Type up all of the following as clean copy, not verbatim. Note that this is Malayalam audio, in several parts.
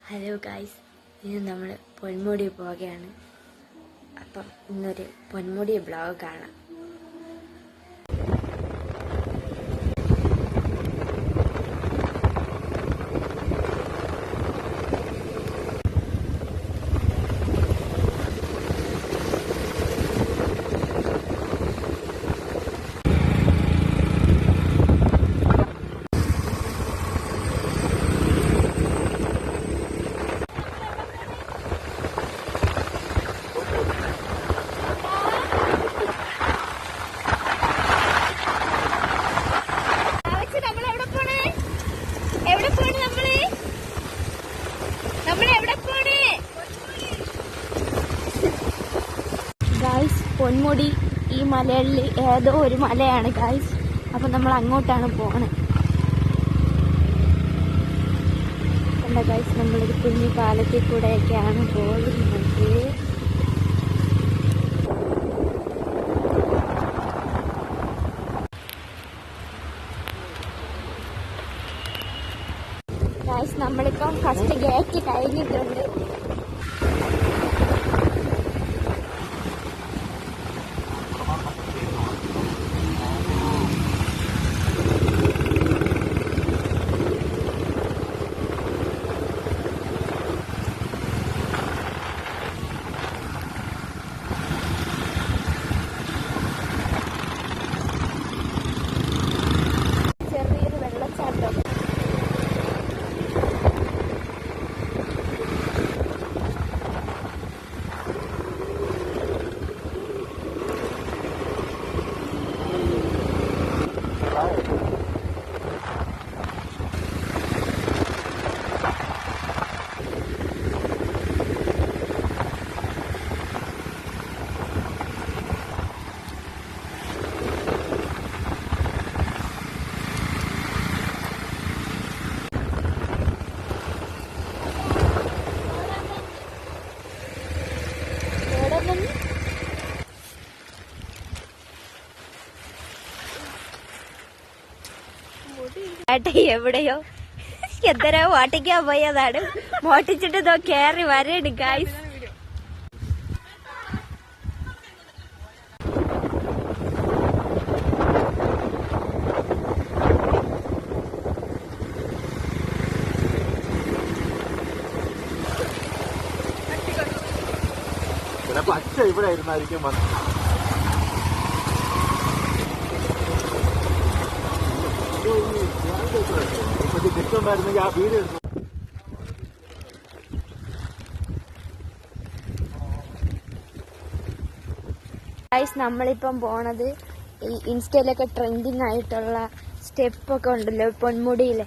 ഹലോ ഗായ്സ്, ഇന്ന് നമ്മൾ പൊന്മുടി പോവുകയാണ്. അപ്പം ഇന്നൊരു പൊന്മുടി ബ്ലോഗ് കാണാം. പൊന്മുടി ഈ മലയിൽ ഏതോ ഒരു മലയാണ് ഗായ്സ്. അപ്പം നമ്മൾ അങ്ങോട്ടാണ് പോണത്. കണ്ട ഗായ്സ്, നമ്മളൊരു കുഞ്ഞു പാലത്തിൽ കൂടെയൊക്കെയാണ് പോകുന്നത്. ഗായ്സ്, നമ്മളിപ്പം ഫസ്റ്റ് ഗേറ്റ് കഴിഞ്ഞിട്ടുണ്ട്. എവിടെയോ എന്തരോ ഓട്ടിക്കാൻ പോയതാണ്. മോട്ടിച്ചിട്ട് ഇതോ കേറി വരേണ് ഗായ്സ്. പച്ച ഇവിടെ ആയിരുന്നായിരിക്കും ആ വീട്. നമ്മളിപ്പം പോണത് ഈ ഇൻസ്റ്റയിലൊക്കെ ട്രെൻഡിങ് ആയിട്ടുള്ള സ്റ്റെപ്പൊക്കെ ഉണ്ടല്ലോ പൊന്മുടിയിലെ,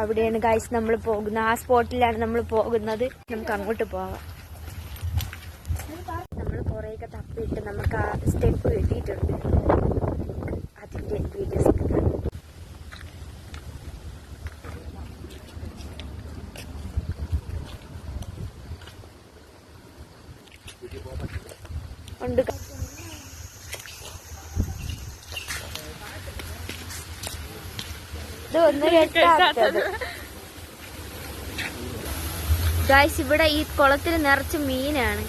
അവിടെയാണ് ഗൈസ് നമ്മൾ പോകുന്നത്. ആ സ്പോട്ടിലാണ് നമ്മൾ പോകുന്നത്. നമുക്ക് അങ്ങോട്ട് പോവാം. നമ്മൾ കുറേയൊക്കെ തപ്പിയിട്ട് നമുക്ക് ആ സ്റ്റെപ്പ് കിട്ടിയിട്ടുണ്ട്. അതിൻ്റെ വീഡിയോസ് ഒക്കെ കാണാം. ഉണ്ട് ഇത് ഒന്ന് കെട്ടാത്തത് ഗായ്സ്. ഇവിടെ ഈ കുളത്തിൽ നിറച്ച് മീനാണ്.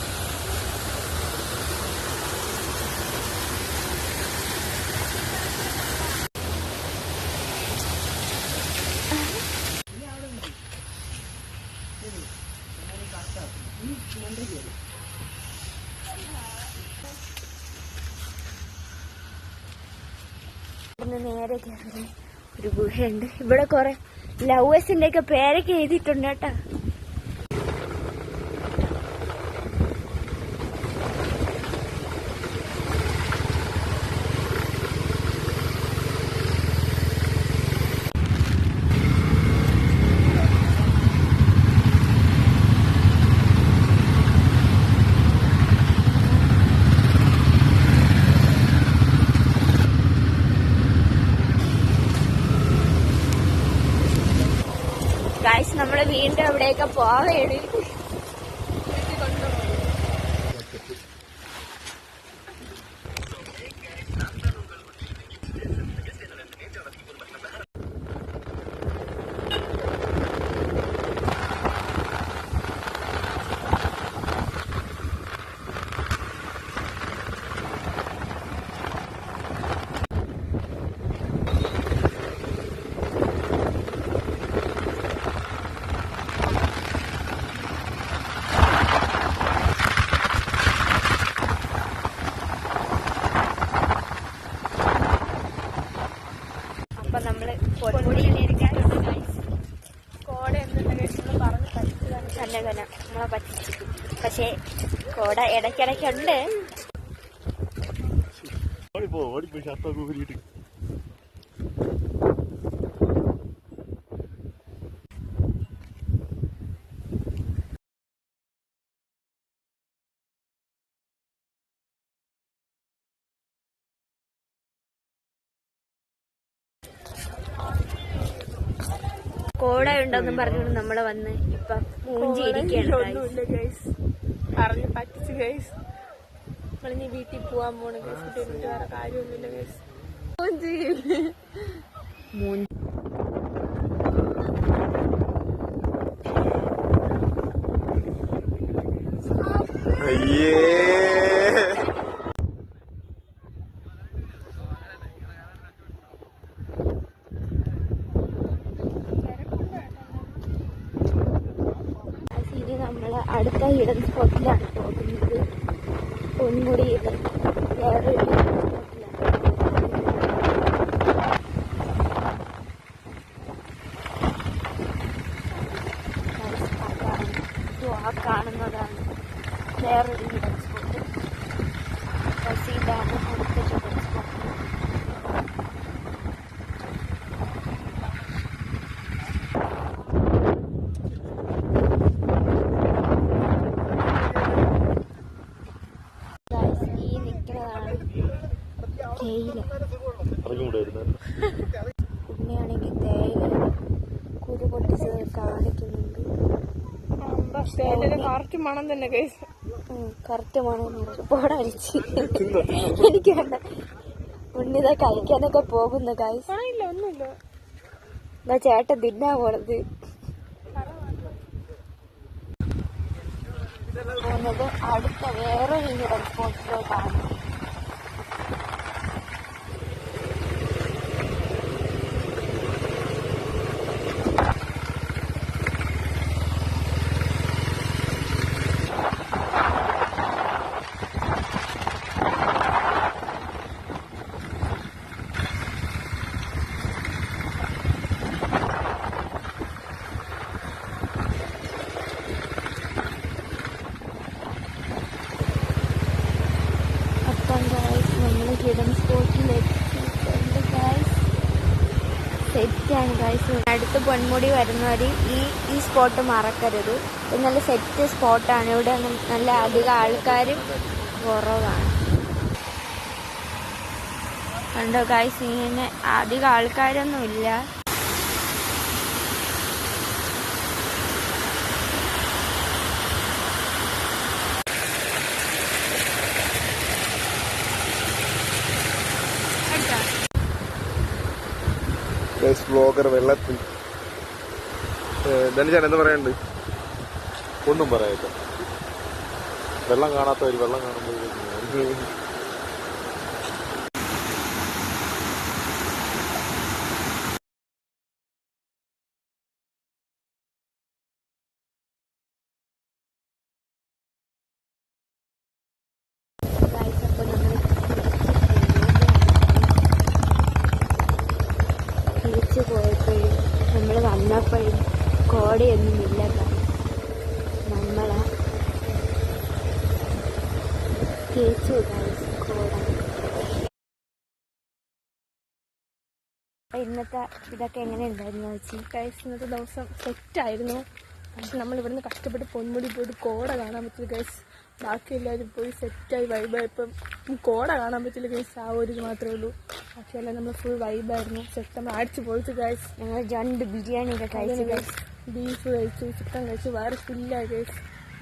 നേരെ കയറി ഒരു ഗുഹയുണ്ട്. ഇവിടെ കുറെ ലവേഴ്സിന്റെ ഒക്കെ പേരൊക്കെ എഴുതിയിട്ടുണ്ട് കേട്ടാ. ഗായ്സ്, നമ്മള് വീണ്ടും അവിടെയൊക്കെ പോവേണ്. തന്നെ നമ്മളെ പറ്റിച്ചു. പക്ഷേ കോട ഇടയ്ക്കിടയ്ക്കുണ്ട്. ഓടിപ്പോ ഷർട്ടൊക്കെ ഊരിയിട്ട്. കോട ഉണ്ടെന്നും പറഞ്ഞുകൊണ്ട് നമ്മള് വന്ന് ഇപ്പൊ മൂഞ്ചിയിരിക്കുകയാണ്. പറഞ്ഞ് പറ്റിച്ച് ഗൈസ്. നമ്മളിനി വീട്ടിൽ പോവാൻ പോണ ഗൈസ്. എന്നിട്ട് വേറെ കാര്യമൊന്നുമില്ല ഗൈസ്. അയ്യേ ഇനി നമ്മള് അടുത്ത ഹിഡൻ സ്പോട്ടിലാണ് പോകുന്നത്. പൊന്മുടിയിൽ വേറൊരു കാണുന്നതാണ് വേറൊരു ഹിഡൻ സ്പോട്ട്. ഇതാണ് അടുത്ത ഹിഡൻ സ്പോട്ട്. ഈ നിൽക്കുന്നതാണ് തേയില. ഉണ്ണിയാണെങ്കിൽ തേയില കുരു പൊട്ടിച്ചത് കാണിക്കുന്നുണ്ട്. കറക്റ്റ് മണം തന്നെ ഗൈസ്. കറക്റ്റ് മണം പോടടിച്ച് എനിക്ക് വേണ്ട. ഉണ്ണിത കഴിക്കാനൊക്കെ പോകുന്ന ഗൈസ്. ഒന്നുമില്ല. എന്താ ചേട്ടൻ തിന്നാ പോണത്. പോകുന്നത് അടുത്ത വേറൊരു ഹിഡൻ സ്പോട്ടിലോട്ടാണ്. നമ്മൾ ഹിഡൻ സ്പോട്ടിലെത്തിയിട്ടുണ്ട് ഗൈസ്. സെറ്റാണ് ഗൈസ്. അടുത്ത് പൊന്മുടി വരുന്നവർ ഈ സ്പോട്ട് മറക്കരുത്. ഇത് നല്ല സെറ്റ് സ്പോട്ടാണ്. ഇവിടെ നല്ല അധികം ആൾക്കാരും കുറവാണ്. കണ്ടോ ഗൈസ്, ഇങ്ങനെ അധികം ആൾക്കാരൊന്നും ഇല്ല. ബ്ലോഗർ വെള്ളത്തിൽ ധനിച്ചാൻ എന്താ പറയാനുണ്ട്? ഒന്നും പറയാത്ത വെള്ളം കാണാത്തവര് വെള്ളം കാണുമ്പോൾ തിരിച്ചു പോയപ്പോഴും നമ്മൾ വന്നപ്പോഴും കോടയൊന്നുമില്ല. നമ്മളെ തിരിച്ചു കോട. ഇന്നത്തെ ഇതൊക്കെ എങ്ങനെ ഉണ്ടായിരുന്നു ചേച്ചി? ഗൈസ് ഇന്നത്തെ ദിവസം സെറ്റായിരുന്നു. പക്ഷെ നമ്മൾ ഇവിടുന്ന് കഷ്ടപ്പെട്ട് പൊന്മുടി പോയിട്ട് കോട കാണാൻ പറ്റില്ല ഗൈസ്. ബാക്കി എല്ലാവരും പോയി സെറ്റായി വൈബായപ്പം കോട കാണാൻ പറ്റില്ല ഗൈസ്. ആ ഒരു ഇത് മാത്രമേ ഉള്ളൂ. പക്ഷേ എല്ലാം നമ്മൾ ഫുൾ വൈബായിരുന്നു. സെറ്റ് നമ്മൾ അടിച്ച് പൊളിച്ചു ഗൈസ്. ഞങ്ങൾ 2 ബിരിയാണിയൊക്കെ കഴിച്ചു ഗൈസ്. ബീഫ് കഴിച്ചു, ചിക്കൻ കഴിച്ചു, വേറെ ഫില്ലായി ഗൈസ്.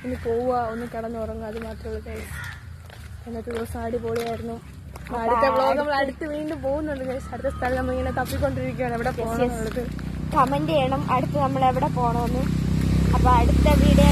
ഇനി പോവുക, ഒന്ന് കിടന്നുറങ്ങുക, അത് മാത്രമേ ഉള്ളൂ ഗൈസ്. ഇന്നത്തെ ദിവസം അടിപൊളിയായിരുന്നു. അടുത്ത വ്ളോഗ് നമ്മൾ അടുത്ത് വീണ്ടും പോകുന്നുണ്ട് ഗൈസ്. അടുത്ത സ്ഥലം നമ്മളിങ്ങനെ തപ്പിക്കൊണ്ടിരിക്കുകയാണ് എവിടെ പോകണം എന്നുള്ളത്. കമന്റ് ചെയ്യണം അടുത്ത് നമ്മൾ എവിടെ പോകണമെന്ന്. അപ്പോൾ അടുത്ത വീഡിയോ